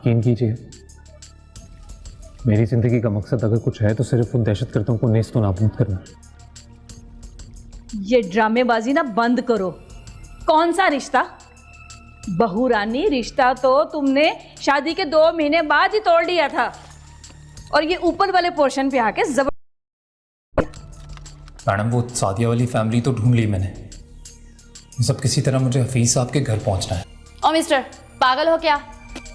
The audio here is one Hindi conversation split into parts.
यकीन कीजिए, मेरी जिंदगी का मकसद अगर कुछ है तो सिर्फ उन दहशतगर्दों को नेस्तो नाबूद करना। ये ड्रामेबाजी ना बंद करो। कौन सा रिश्ता? बहू रानी, रिश्ता तो तुमने शादी के 2 महीने बाद ही तोड़ दिया था, और ये ऊपर वाले पोर्शन पे आके जबर। मैडम, वो सादिया वाली फैमिली तो ढूंढ ली मैंने, सब किसी तरह मुझे हफीज साहब के घर पहुंचना है। ओ मिस्टर, पागल हो क्या?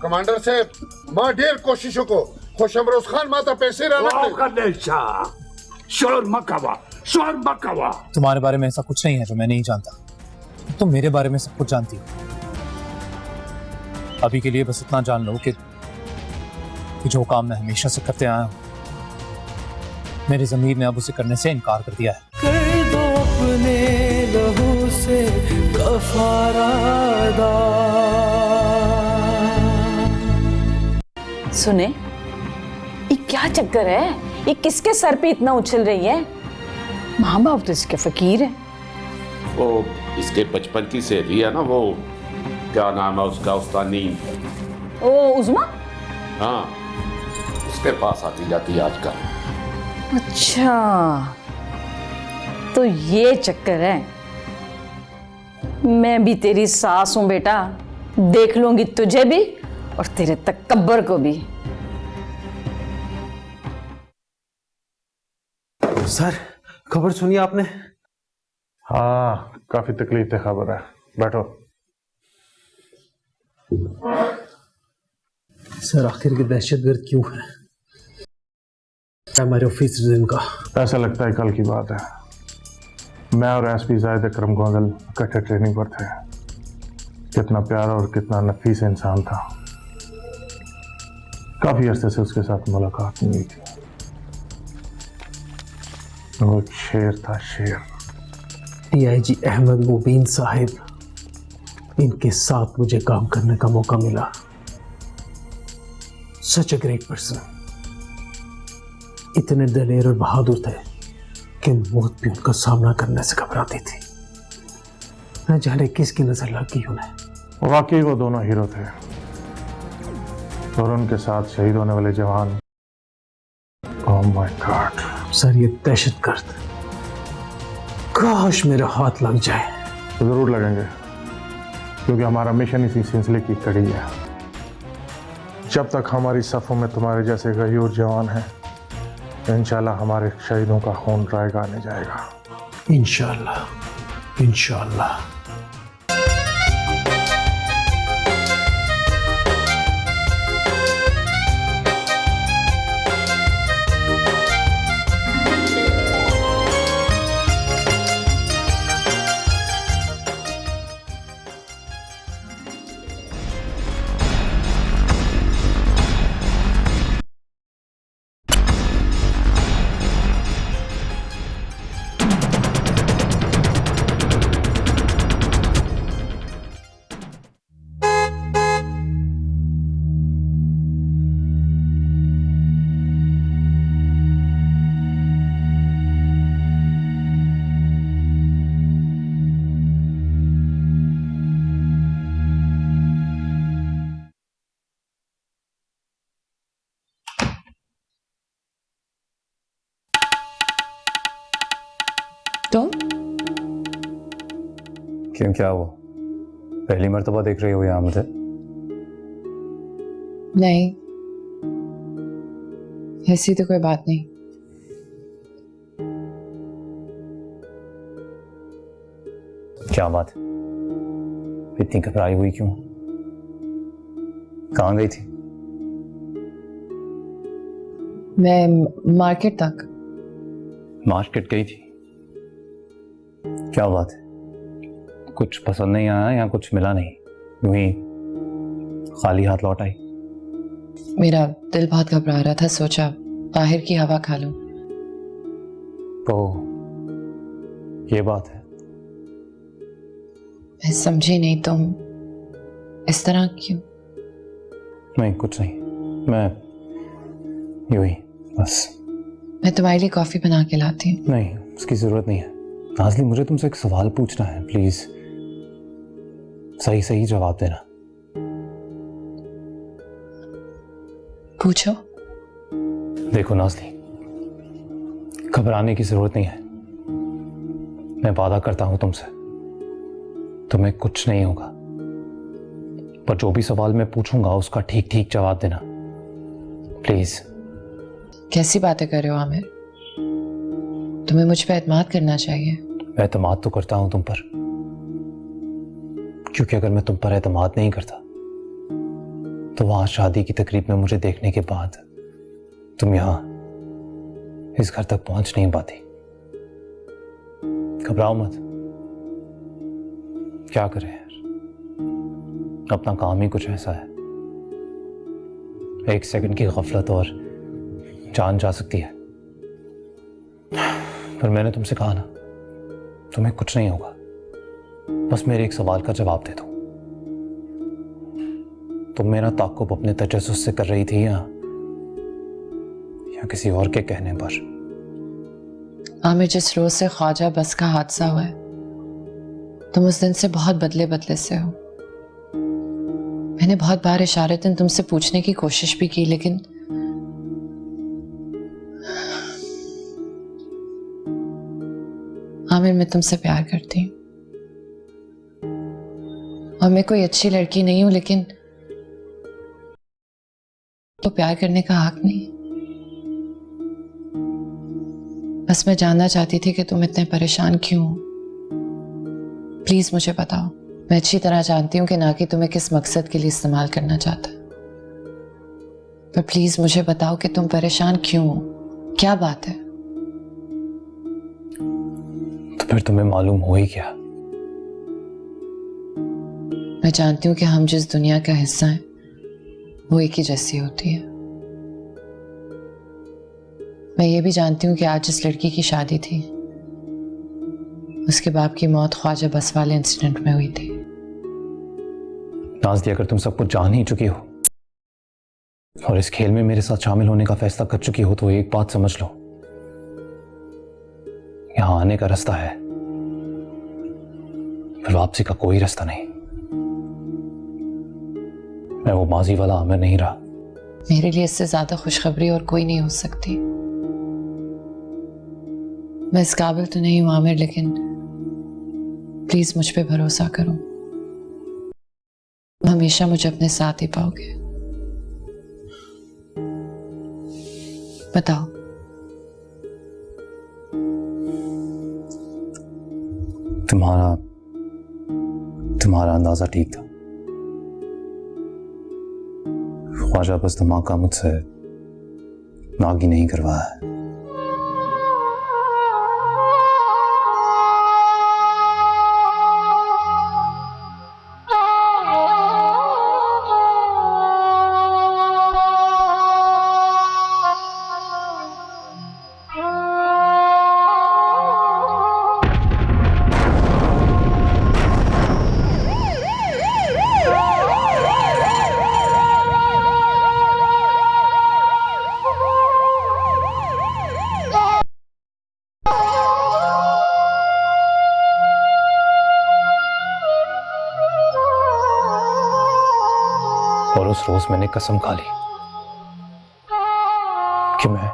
कमांडर साहब, मां ढेर कोशिशों को खुशमरोज खान माता पैसे शोर मकावा। तुम्हारे बारे में ऐसा कुछ नहीं है जो मैं नहीं जानता, तुम मेरे बारे में सब कुछ जानती हो। अभी के लिए बस इतना जान लो कि जो काम मैं हमेशा से करते आया हूं, मेरी ज़मीर ने अब उसे करने से इनकार कर दिया है। कर दो अपने लहू से कफारादा। सुने, ये क्या चक्कर है? ये किसके सर पे इतना उछल रही है? माँ बाप तो इसके फकीर है। वो इसके बचपन की सहेली है ना, वो क्या नाम है उसका, उसका नींद। ओ उज़मा? हाँ, उसके पास आती जाती है आजकल। अच्छा, तो ये चक्कर है। मैं भी तेरी सास हूं बेटा, देख लूंगी तुझे भी और तेरे तकब्बर को भी। सर, खबर सुनी आपने? हाँ, काफी तकलीफ खबर है। बैठो। सर, आखिर के दहशतगर्द क्यों है? हमारे ऑफिसर इनका ऐसा लगता है कल की बात है। मैं और एसपी जाहिद अकरम गोंदल इकट्ठे ट्रेनिंग पर थे। कितना प्यारा और कितना नफीस इंसान था। काफी अरसे से उसके साथ मुलाकात नहीं हुई थी। वो एक शेर था, शेर। DIG अहमद मुबीन साहिब, इनके साथ मुझे काम करने का मौका मिला। सच अ ग्रेट पर्सन। इतने दलेर और बहादुर थे कि मौत भी उनका सामना करने से घबराती थी। न जाने किसकी नजर लग गई उन्हें। वाकई वो दोनों हीरो थे, और उनके साथ शहीद होने वाले जवान। Oh my God. सर, ये दहशतगर्द, काश मेरे हाथ लग जाए। जरूर लगेंगे, क्योंकि हमारा मिशन इसी सिलसिले की कड़ी है। जब तक हमारी सफों में तुम्हारे जैसे गयूर जवान हैं, इंशाल्लाह हमारे शहीदों का खून रायगा आने जाएगा। इंशाल्लाह, इंशाल्लाह। तो क्यों, क्या हुआ? पहली मर्तबा देख रही हो यहाँ मुझे? नहीं, ऐसी तो कोई बात नहीं। क्या बात है? इतनी घबराई हुई क्यों? कहाँ गई थी? मैं मार्केट तक। मार्केट गई थी? क्या बात है? कुछ पसंद नहीं आया या कुछ मिला नहीं, यूं ही खाली हाथ लौट आई? मेरा दिल बहुत घबरा रहा था, सोचा बाहर की हवा खा लूं। ओह, ये बात है। मैं समझी नहीं, तुम इस तरह क्यों? नहीं, कुछ नहीं, मैं यूं ही बस। मैं तुम्हारे लिए कॉफी बना के लाती हूँ। नहीं, उसकी जरूरत नहीं है। नाज़ली, मुझे तुमसे एक सवाल पूछना है, प्लीज सही सही जवाब देना। पूछो। देखो नाज़ली, घबराने की जरूरत नहीं है। मैं वादा करता हूं तुमसे, तुम्हें कुछ नहीं होगा। पर जो भी सवाल मैं पूछूंगा उसका ठीक ठीक जवाब देना, प्लीज। कैसी बातें कर रहे हो आमिर? तुम्हें मुझ पे एतमाद करना चाहिए। मैं एतमाद तो करता हूं तुम पर, क्योंकि अगर मैं तुम पर एतमाद नहीं करता तो वहां शादी की तकरीब में मुझे देखने के बाद तुम यहां इस घर तक पहुंच नहीं पाती। घबराओ मत। क्या करें यार, अपना काम ही कुछ ऐसा है। 1 सेकंड की गफलत और जान जा सकती है। पर मैंने तुमसे कहा ना, तुम्हें कुछ नहीं होगा। बस मेरे एक सवाल का जवाब दे दो। तुम मेरा ताक़ुब अपने तजस्सुस से कर रही थी या किसी और के कहने पर? आमिर, जिस रोज से ख्वाजा बस का हादसा हुआ है, तुम उस दिन से बहुत बदले बदले से हो। मैंने बहुत बार इशारतन तुमसे पूछने की कोशिश भी की, लेकिन आमिर, मैं तुमसे प्यार करती हूँ और मैं कोई अच्छी लड़की नहीं हूं, लेकिन तो प्यार करने का हक नहीं। बस मैं जानना चाहती थी कि तुम इतने परेशान क्यों हो। प्लीज मुझे बताओ। मैं अच्छी तरह जानती हूँ कि ना कि तुम्हें किस मकसद के लिए इस्तेमाल करना चाहता, पर प्लीज मुझे बताओ कि तुम परेशान क्यों हो, क्या बात है? तो फिर तुम्हें मालूम हो ही क्या? मैं जानती हूँ कि हम जिस दुनिया का हिस्सा हैं वो एक ही जैसी होती है। मैं ये भी जानती हूँ कि आज जिस लड़की की शादी थी उसके बाप की मौत ख्वाजा बस वाले इंसिडेंट में हुई थी। नाज़ली, अगर तुम सब कुछ जान ही चुकी हो और इस खेल में मेरे साथ शामिल होने का फैसला कर चुकी हो, तो एक बात समझ लो, यहां आने का रास्ता है, फिर वापसी का कोई रास्ता नहीं। मैं वो माजी वाला आमिर नहीं रहा। मेरे लिए इससे ज्यादा खुशखबरी और कोई नहीं हो सकती। मैं इस काबिल तो नहीं हूं आमिर, लेकिन प्लीज मुझ पे भरोसा करो। तुम हमेशा मुझे अपने साथ ही पाओगे। बताओ। तुम्हारा अंदाजा ठीक था। ख्वाजा बस धमाका मुझसे नागी नहीं करवाया है। और उस रोज मैंने कसम खा ली कि मैं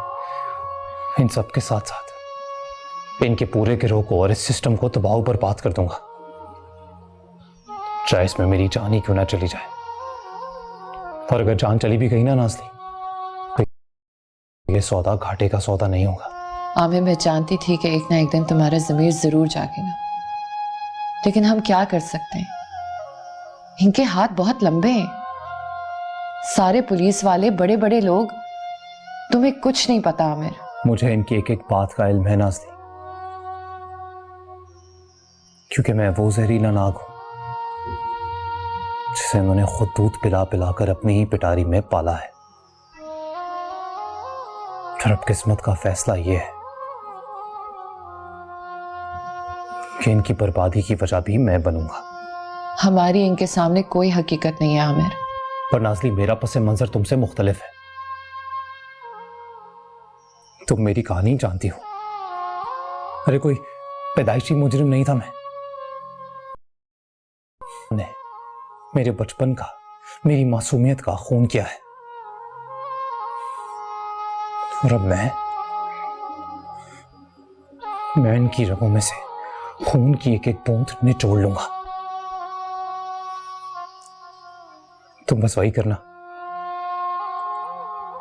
इन सब के साथ साथ इनके पूरे गिरोह को और इस सिस्टम को तबाह बर्बाद कर दूंगा, चाहे इसमें मेरी जान ही क्यों ना चली जाए। और अगर जान चली भी गई ना नाज़ली, तो ये सौदा घाटे का सौदा नहीं होगा। आमिर, मैं जानती थी कि एक ना एक दिन तुम्हारा ज़मीर जरूर जागेगा, लेकिन हम क्या कर सकते हैं? इनके हाथ बहुत लंबे हैं। सारे पुलिस वाले, बड़े बड़े लोग, तुम्हें कुछ नहीं पता आमिर। मुझे इनकी एक एक बात का इल्म है नाज़ली, क्योंकि मैं वो जहरीला नाग हूं जिसे उन्होंने खुद दूध पिला पिला कर अपनी ही पिटारी में पाला है। फिर अब किस्मत का फैसला यह है कि इनकी बर्बादी की वजह भी मैं बनूंगा। हमारी इनके सामने कोई हकीकत नहीं है आमिर। पर नाज़ली, मेरा पस मंजर तुमसे मुख्तलिफ है। तुम मेरी कहानी जानती हो। अरे कोई पैदाइशी मुजरिम नहीं था मैं। मेरे बचपन का, मेरी मासूमियत का खून किया है। और अब मैं इनकी रगों में से खून की एक एक बूंद निचोड़ लूंगा। तुम बस वही करना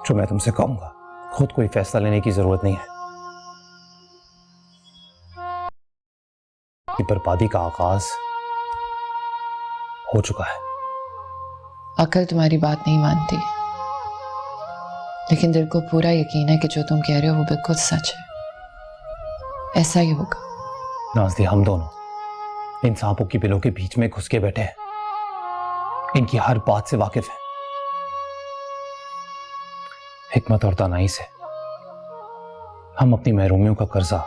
जो मैं तुमसे कहूंगा। खुद कोई फैसला लेने की जरूरत नहीं है। बर्बादी का आगाज हो चुका है। अकल तुम्हारी बात नहीं मानती, लेकिन दिल को पूरा यकीन है कि जो तुम कह रहे हो वो बिल्कुल सच है। ऐसा ही होगा। नाज़ी, हम दोनों इन सांपों की बिलों के बीच में घुस के बैठे हैं, इनकी हर बात से वाकिफ हैं। हिकमत और दानाई से हम अपनी महरूमियों का कर्जा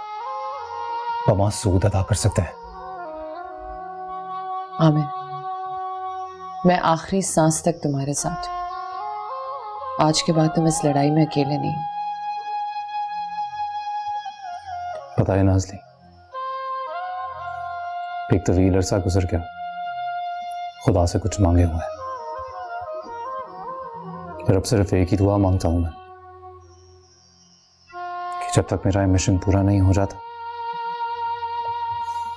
बमासूद अदा कर सकते हैं। आमिर, मैं आखिरी सांस तक तुम्हारे साथ हूं। आज के बाद तुम इस लड़ाई में अकेले नहीं हो। पता है नाज़ली, एक तवील अरसा गुजर गया खुदा से कुछ मांगे हुए हैं। फिर अब सिर्फ एक ही दुआ मांगता हूं मैं कि जब तक मेरा मिशन पूरा नहीं हो जाता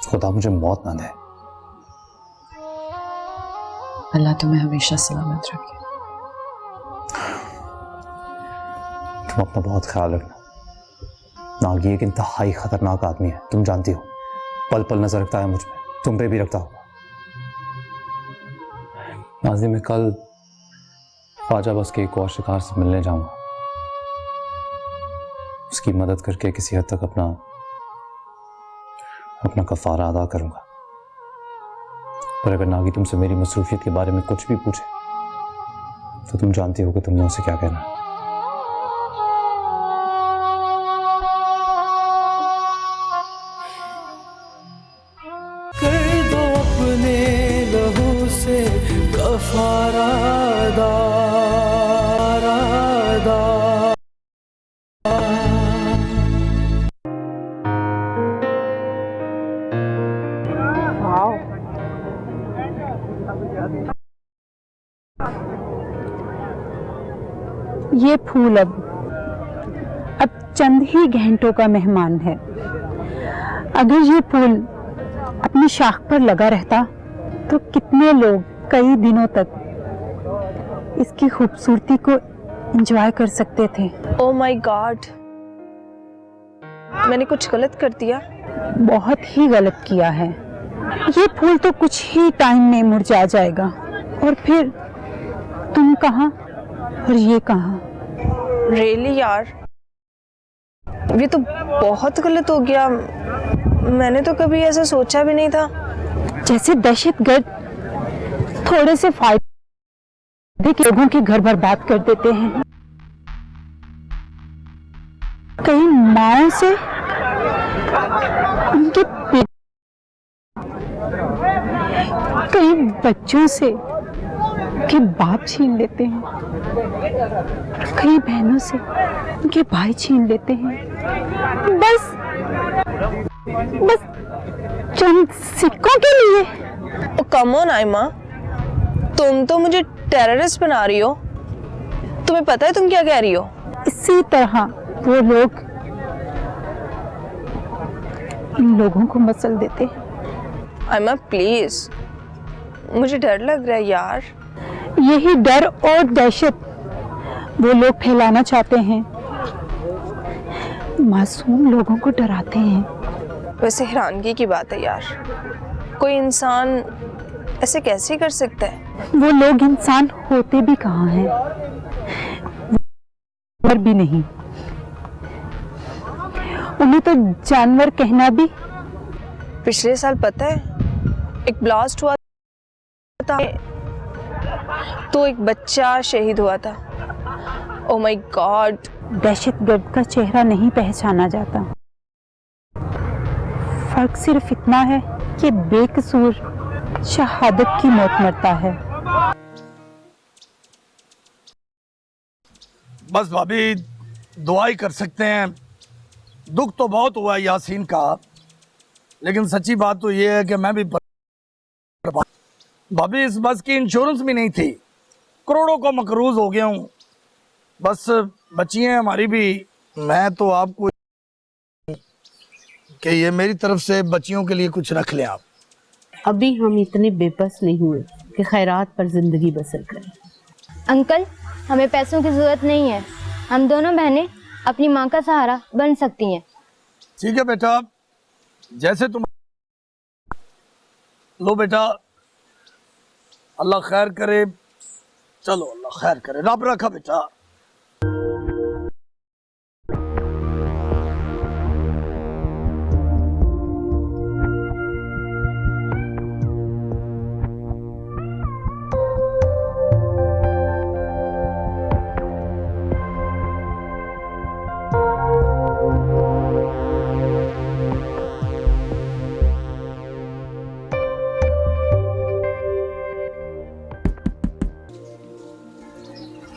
खुदा मुझे मौत ना दे। अल्लाह तुम्हें हमेशा सलामत रखे। तुम अपना बहुत ख्याल रखना। नागी एक इंतहाई खतरनाक आदमी है, तुम जानती हो। पल पल नजर रखता है मुझ में, तुम पे भी रखता होगा। नाज़ी, मैं कल ख्वाजा बस के एक और शिकार से मिलने जाऊंगा। उसकी मदद करके किसी हद तक अपना कफारा अदा करूंगा। पर अगर नागी तुमसे मेरी मसरूफियत के बारे में कुछ भी पूछे तो तुम जानती हो कि तुमने उसे क्या कहना है। कर दो अपने लहू से कफारा अदा। ये फूल अब चंद ही घंटों का मेहमान है। अगर ये फूल अपनी शाख पर लगा रहता तो कितने लोग कई दिनों तक इसकी खूबसूरती को एंजॉय कर सकते थे। ओह माय गॉड, मैंने कुछ गलत कर दिया? बहुत ही गलत किया है। ये फूल तो कुछ ही टाइम में मुरझा जाएगा और फिर तुम कहाँ और ये कहाँ। रियली यार, ये तो बहुत गलत हो गया। मैंने तो कभी ऐसा सोचा भी नहीं था। जैसे दहशतगर्द थोड़े से फायदे के लोगों के घर बर्बाद कर देते हैं। कई माओं से उनके कई बच्चों से उनके बाप छीन लेते हैं। कई बहनों से उनके भाई छीन लेते हैं। बस चंद सिक्कों के लिए। कम ऑन आयमा, तुम तो मुझे टेररिस्ट बना रही हो। तुम्हें पता है तुम क्या कह रही हो? इसी तरह वो लोग इन लोगों को मसल देते हैं। आयमा प्लीज, मुझे डर लग रहा है यार। यही डर और दहशत वो लोग फैलाना चाहते हैं। मासूम लोगों को डराते हैं। वैसे हैरानगी की बात है यार, कोई इंसान ऐसे कैसे कर सकता है? वो लोग इंसान होते भी कहाँ हैं, जानवर भी नहीं। उन्हें तो जानवर कहना भी। पिछले साल पता है एक ब्लास्ट हुआ था तो एक बच्चा शहीद हुआ था। Oh my God. दहशतगर्द का चेहरा नहीं पहचाना जाता। फर्क सिर्फ इतना है कि बेकसूर शहादत की मौत मरता है। बस भाभी दुआ ही कर सकते हैं। दुख तो बहुत हुआ यासीन का, लेकिन सच्ची बात तो ये है कि मैं भी भाभी इस बस की इंश्योरेंस भी नहीं थी। करोड़ों का मकरूज हो गया हूँ। बस बच्चियाँ हमारी भी मैं तो आपको कि ये मेरी तरफ से बच्चियों के लिए कुछ रख लें आप। अभी हम इतने बेबस नहीं हुए कि खैरात पर जिंदगी बसर करें। अंकल, हमें पैसों की जरूरत नहीं है। हम दोनों बहनें अपनी माँ का सहारा बन सकती हैं। ठीक है बेटा, जैसे तुम। लो बेटा, अल्लाह खैर करे। चलो, अल्लाह खैर करे। रब रखा बेटा।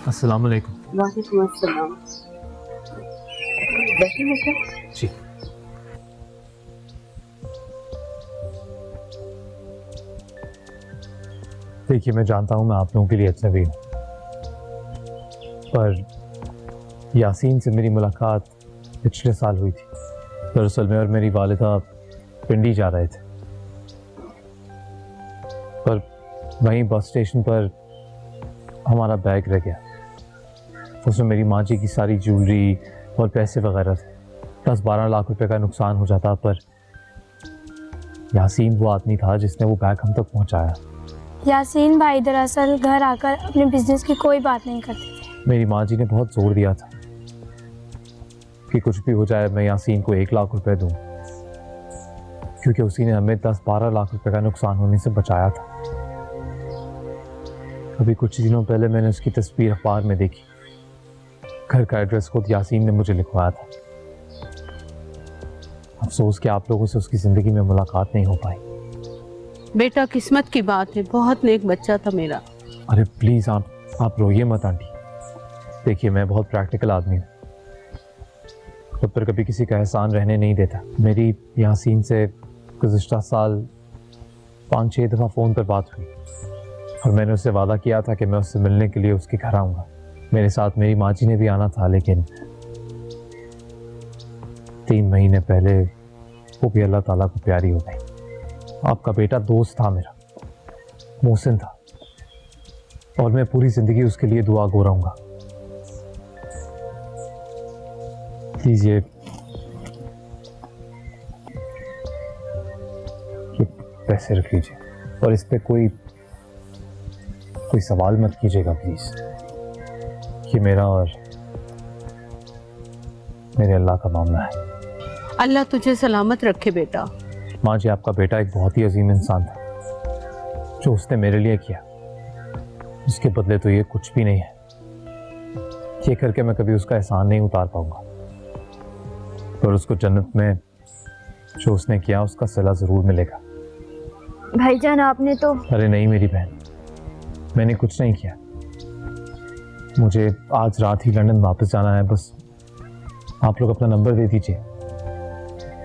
अस्सलाम वालेकुम। वालेकुम अस्सलाम। बैठिए बेटा। जी। देखिए, मैं जानता हूँ मैं आप लोगों के लिए अजनबी हूँ, पर यासीन से मेरी मुलाकात पिछले साल हुई थी। दरअसल मैं और मेरी वालिदा पिंडी जा रहे थे, पर वहीं बस स्टेशन पर हमारा बैग रह गया। उसमें मेरी माँ जी की सारी ज्वेलरी और पैसे वगैरह थे। 10-12 लाख रुपए का नुकसान हो जाता, पर यासीन वो आदमी था जिसने वो बैग हम तक पहुंचाया। यासीन भाई दरअसल घर आकर अपने बिजनेस की कोई बात नहीं करते थे। मेरी माँ जी ने बहुत जोर दिया था कि कुछ भी हो जाए मैं यासीन को 1 लाख रुपए दूं, क्योंकि उसी ने हमें 10-12 लाख रुपए का नुकसान होने से बचाया था। अभी कुछ दिनों पहले मैंने उसकी तस्वीर अखबार में देखी। घर का एड्रेस खुद यासीन ने मुझे लिखवाया था। अफसोस कि आप लोगों से उसकी ज़िंदगी में मुलाकात नहीं हो पाई। बेटा, किस्मत की बात है, बहुत नेक बच्चा था मेरा। अरे प्लीज़ आप रोइए मत आंटी। देखिए, मैं बहुत प्रैक्टिकल आदमी हूँ, खुद पर कभी किसी का एहसान रहने नहीं देता। मेरी यासीन से गुज़िश्ता साल 5-6 दफ़ा फ़ोन पर बात हुई और मैंने उससे वादा किया था कि मैं उससे मिलने के लिए उसके घर आऊँगा। मेरे साथ मेरी माँ जी ने भी आना था, लेकिन 3 महीने पहले वो भी अल्लाह ताला को प्यारी हो गई। आपका बेटा दोस्त था मेरा, मोहसिन था, और मैं पूरी ज़िंदगी उसके लिए दुआ गो रहूँगा। प्लीज़ ये पैसे रख लीजिए, और इस पे कोई सवाल मत कीजिएगा प्लीज़। ये मेरा और मेरे अल्लाह का मामला है। अल्लाह तुझे सलामत रखे बेटा। माँ जी, आपका बेटा एक बहुत ही अजीम इंसान था। जो उसने मेरे लिए किया, उसके बदले तो ये कुछ भी नहीं है। ये करके मैं कभी उसका एहसान नहीं उतार पाऊंगा, पर उसको जन्नत में जो उसने किया उसका सिला ज़रूर मिलेगा। भाईजान, आपने तो। अरे नहीं मेरी बहन, मैंने कुछ नहीं किया। मुझे आज रात ही लंदन वापस जाना है। बस आप लोग अपना नंबर दे दीजिए,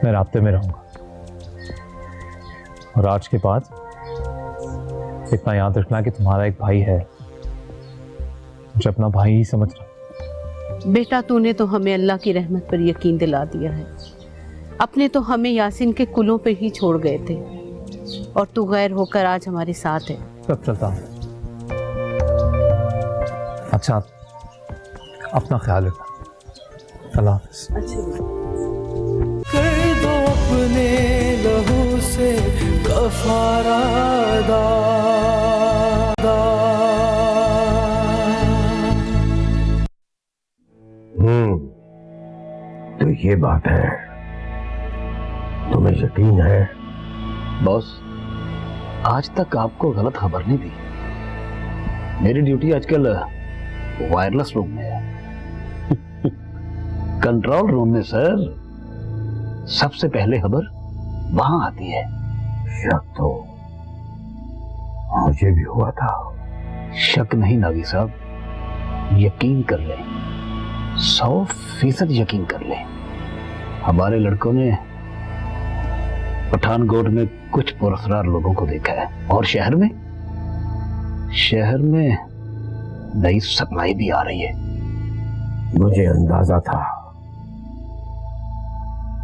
मैं राब्ते में रहूँगा। और आज के बाद इतना याद रखना कि तुम्हारा एक भाई है, मुझे अपना भाई ही समझ रहा। बेटा, तूने तो हमें अल्लाह की रहमत पर यकीन दिला दिया है। अपने तो हमें यासीन के कुलों पे ही छोड़ गए थे, और तू गैर होकर आज हमारे साथ है। सब चलता हूँ। अच्छा, अपना ख्याल रखना। अल्लाह हाफ़िज़। कर दो अपने लहू से कफारा अदा। तो ये बात है, तुम्हें यकीन है? बॉस, आज तक आपको गलत खबर नहीं दी। मेरी ड्यूटी आजकल वायरलेस रूम में है। कंट्रोल रूम में सर सबसे पहले खबर वहां आती है। शक तो मुझे भी हुआ था। शक नहीं नागी साहब, यकीन कर लें, 100% यकीन कर लें। हमारे लड़कों ने पठानकोट में कुछ पुरस्कार लोगों को देखा है, और शहर में नई सप्लाई भी आ रही है। मुझे अंदाजा था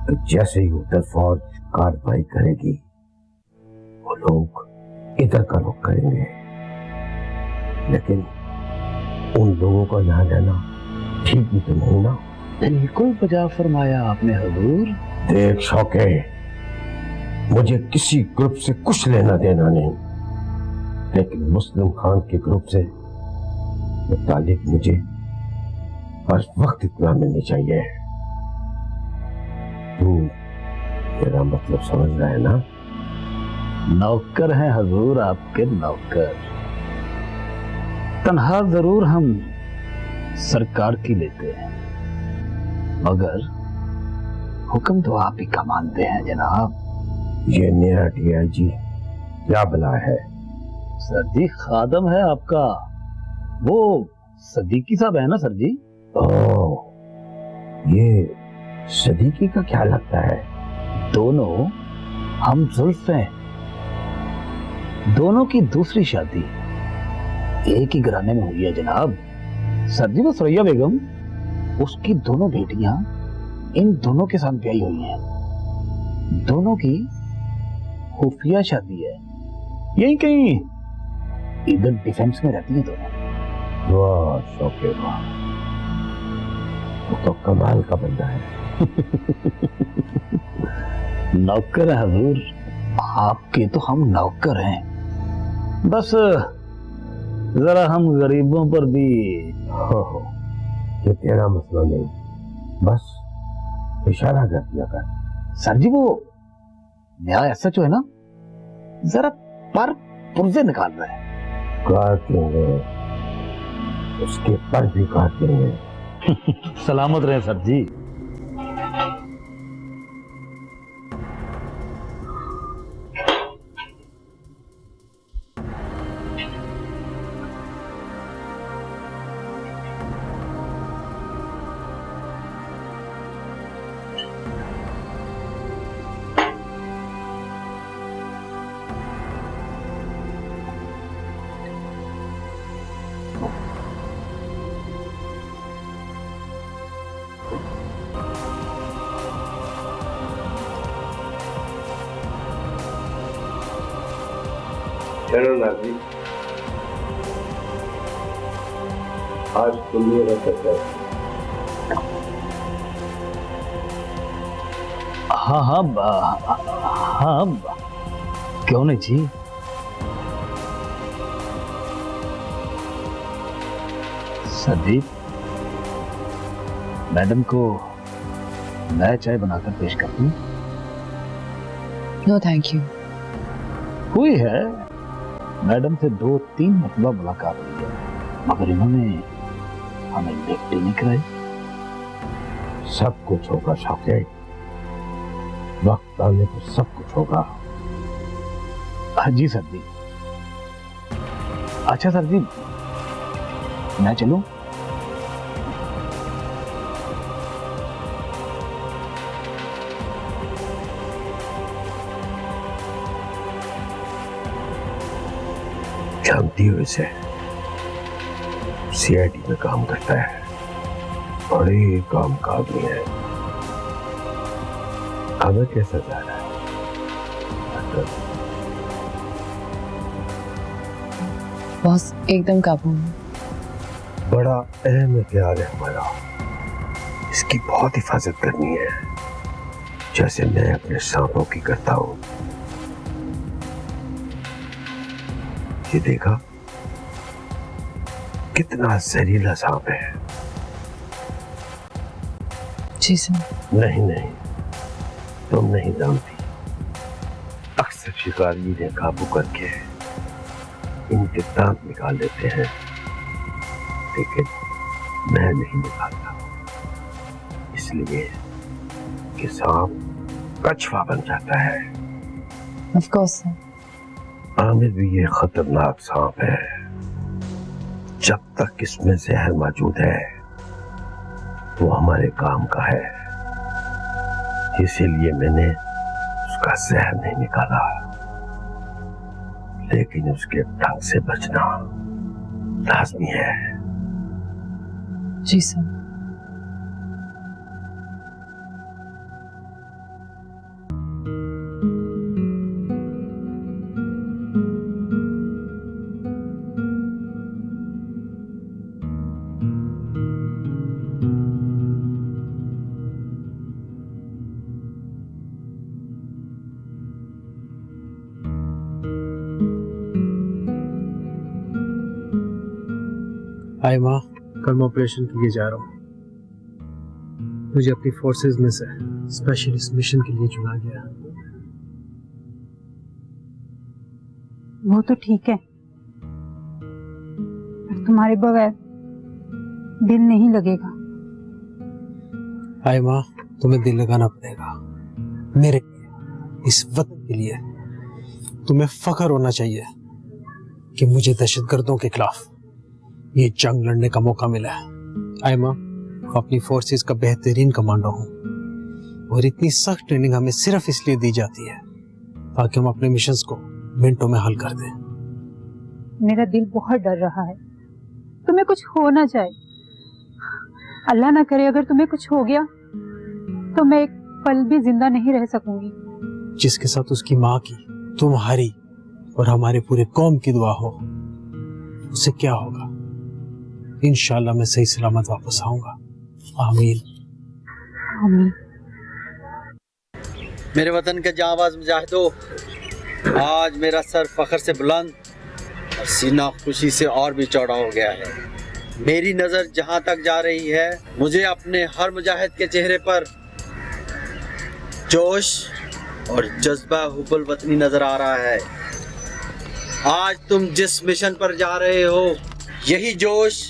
जैसे ही उधर फौज कार्रवाई करेगी वो लोग इधर का रुख करेंगे, लेकिन उन लोगों का यहाँ रहना ठीक भी तो नहीं ना। बिल्कुल बजा फरमाया आपने हुजूर। देख शौके, मुझे किसी ग्रुप से कुछ लेना देना नहीं, लेकिन मुस्लिम खान के ग्रुप से मुतालिक मुझे हर वक्त इतना मिलनी चाहिए। तू मेरा मतलब समझ रहा है ना? नौकर हैं हुजूर, आपके नौकर। तनहा जरूर हम सरकार की लेते हैं, मगर हुक्म तो आप ही का मानते हैं जनाब। ये नया डीआईजी क्या बला है? सर जी खादम है आपका, वो सदीकी साहब है ना सर जी। ओह, ये सदीकी का क्या लगता है? दोनों हम जुल्फ हैं, दोनों की दूसरी शादी एक ही घराने में हुई है जनाब। सर जी वो सुरैया बेगम, उसकी दोनों बेटियां इन दोनों के साथ ब्याही हुई हैं। दोनों की खुफिया शादी है, यही कहीं इधर डिफेंस में रहती है दोनों। वाह शौके वाह, वो तो कमाल का बंदा है। नौकर है हुजूर, आपके तो हम नौकर हैं, बस जरा हम गरीबों पर भी। हो, ये तेरा मसला नहीं, बस इशारा कर दिया कर। सर जी वो नया ऐसा जो है ना, जरा पर पुर्जे निकाल रहा है। काट देंगे, उसके पर भी काट देंगे। सलामत रहे सर जी। चलो नाजी, आज तुम ये रख सकते हो। हाँ हाँ हाँ, क्यों नहीं जी। संदीप, मैडम को नया चाय बनाकर पेश कर दूं? No thank you. हुई है मैडम से 2-3 मरतबा मुलाकात हुई है, मगर इन्होंने हमें लिफ्ट नहीं कराई। सब कुछ होगा शौके, वक्त आने पर सब कुछ होगा। हाँ जी सर जी। अच्छा सर जी, मैं चलूं? जानती हो इसे? सीआईडी में काम करता है, बड़े काम का आदमी है। हमें कैसा जा रहा है? बॉस एकदम काबू में। बड़ा अहम ख्याल है हमारा, इसकी बहुत हिफाजत करनी है, जैसे मैं अपने सांपों की करता हूं। ये देखा कितना जहरीला सांप है। जी सर। नहीं नहीं, तुम नहीं जानती, अक्सर शिकारी इन्हें काबू करके इनके दांत निकाल लेते हैं, लेकिन मैं नहीं निकालता, इसलिए कि सांप कछुआ बन जाता है। Of course sir. आमिर भी ये खतरनाक सांप है, जब तक इसमें जहर मौजूद है वो हमारे काम का है, इसीलिए मैंने उसका जहर नहीं निकाला, लेकिन उसके ढंग से बचना लाजमी है। जी सर। हाय माँ, कल मैं ऑपरेशन के लिए जा रहा हूँ। मुझे अपनी फोर्सेस में से स्पेशल इस मिशन के लिए चुना गया। वो तो ठीक है, पर तुम्हारे बगैर दिल नहीं लगेगा। हाय माँ, तुम्हें दिल लगाना पड़ेगा मेरे लिए, इस वतन के लिए। तुम्हें फख्र होना चाहिए कि मुझे दहशतगर्दों के खिलाफ ये जंग लड़ने का मौका मिला है। हाय माँ, अपनी फोर्सेस का बेहतरीन कमांडो हूँ और इतनी सख्त ट्रेनिंग हमें सिर्फ इसलिए दी जाती है ताकि हम अपने मिशंस को मिनटों में हल कर दें। मेरा दिल बहुत डर रहा है, तुम्हें कुछ हो ना जाए। अल्लाह ना करे अगर तुम्हें कुछ हो गया तो मैं एक पल भी जिंदा नहीं रह सकूंगी। जिसके साथ उसकी माँ की, तुम्हारी और हमारे पूरे कौम की दुआ हो, उसे क्या होगा? इंशाल्लाह मैं सही सलामत वापस आऊंगा। आमीन आमीन। मेरे वतन के जांबाज मुजाहिदों, आज मेरा सर फख्र से बुलंद और सीना खुशी से और भी चौड़ा हो गया है। मेरी नज़र जहां तक जा रही है, मुझे अपने हर मुजाहिद के चेहरे पर जोश और जज्बा हुब्बुल वतनी नजर आ रहा है। आज तुम जिस मिशन पर जा रहे हो, यही जोश,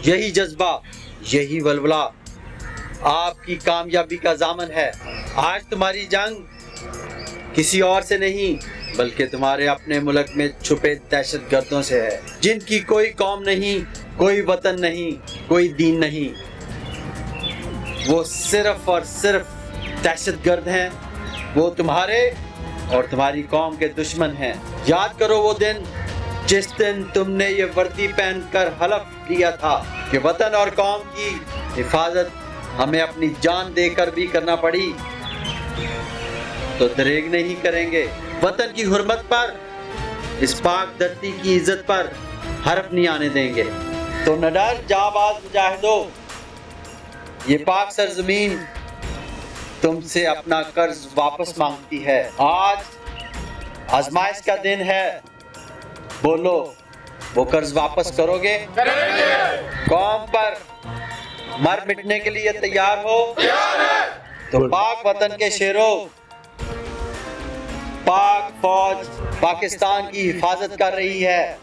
यही जज्बा, यही वलवला आपकी कामयाबी का ज़ामन है। आज तुम्हारी जंग किसी और से नहीं बल्कि तुम्हारे अपने मुल्क में छुपे दहशतगर्दों से है, जिनकी कोई कौम नहीं, कोई वतन नहीं, कोई दीन नहीं। वो सिर्फ और सिर्फ दहशतगर्द हैं। वो तुम्हारे और तुम्हारी कौम के दुश्मन हैं। याद करो वो दिन जिस दिन तुमने ये वर्दी पहनकर हलफ लिया था कि वतन और कौम की हिफाजत हमें अपनी जान देकर भी करना पड़ी तो दरेग नहीं करेंगे। वतन की हुर्मत पर, इस पाक धरती की इज्जत पर हरफ नहीं आने देंगे। तो न डर जाबाज मुजाहिदों, ये पाक सरजमीन तुमसे अपना कर्ज वापस मांगती है। आज आजमाइश का दिन है, बोलो वो कर्ज वापस करोगे? कौम पर मर मिटने के लिए तैयार हो? तो पाक वतन के शेरों, पाक फौज पाकिस्तान की हिफाजत कर रही है।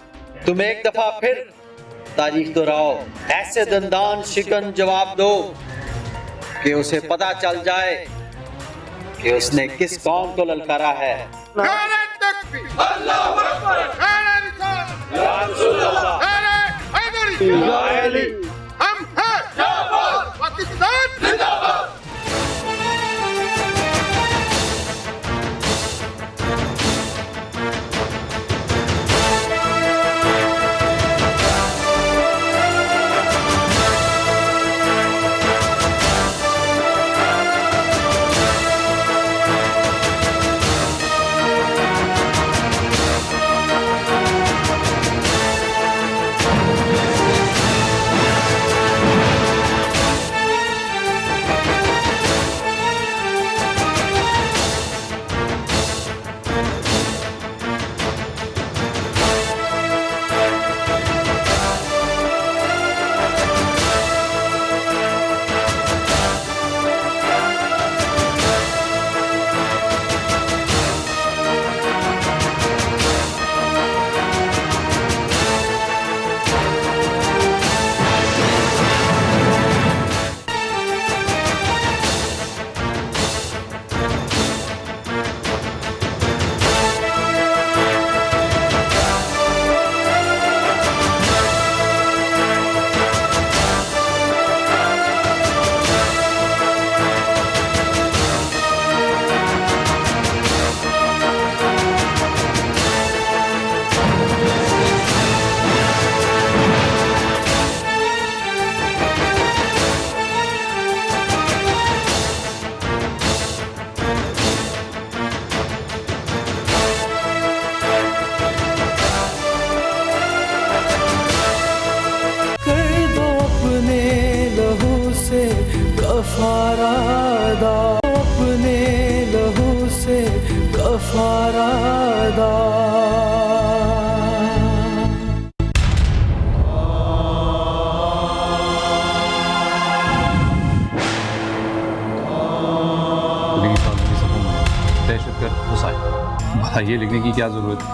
तुम एक दफा फिर तारीख दोहराओ, ऐसे दंदान शिकन जवाब दो कि उसे पता चल जाए कि उसने किस कौम को ललकारा है। कफारादा, अपने लहू से कफारादा। बताइए, लिखने की क्या जरूरत है?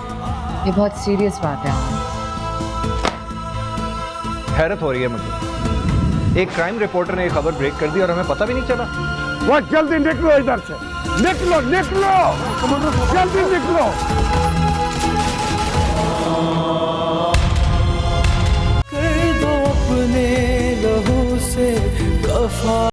ये बहुत सीरियस बात है। हैरत हो रही है मुझे। एक क्राइम रिपोर्टर ने ये खबर ब्रेक कर दी और हमें पता भी नहीं चला। वह जल्दी निकलो इधर से, निकलो निकलो, जल्दी निकलो। कर दो अपने लहू से कफा।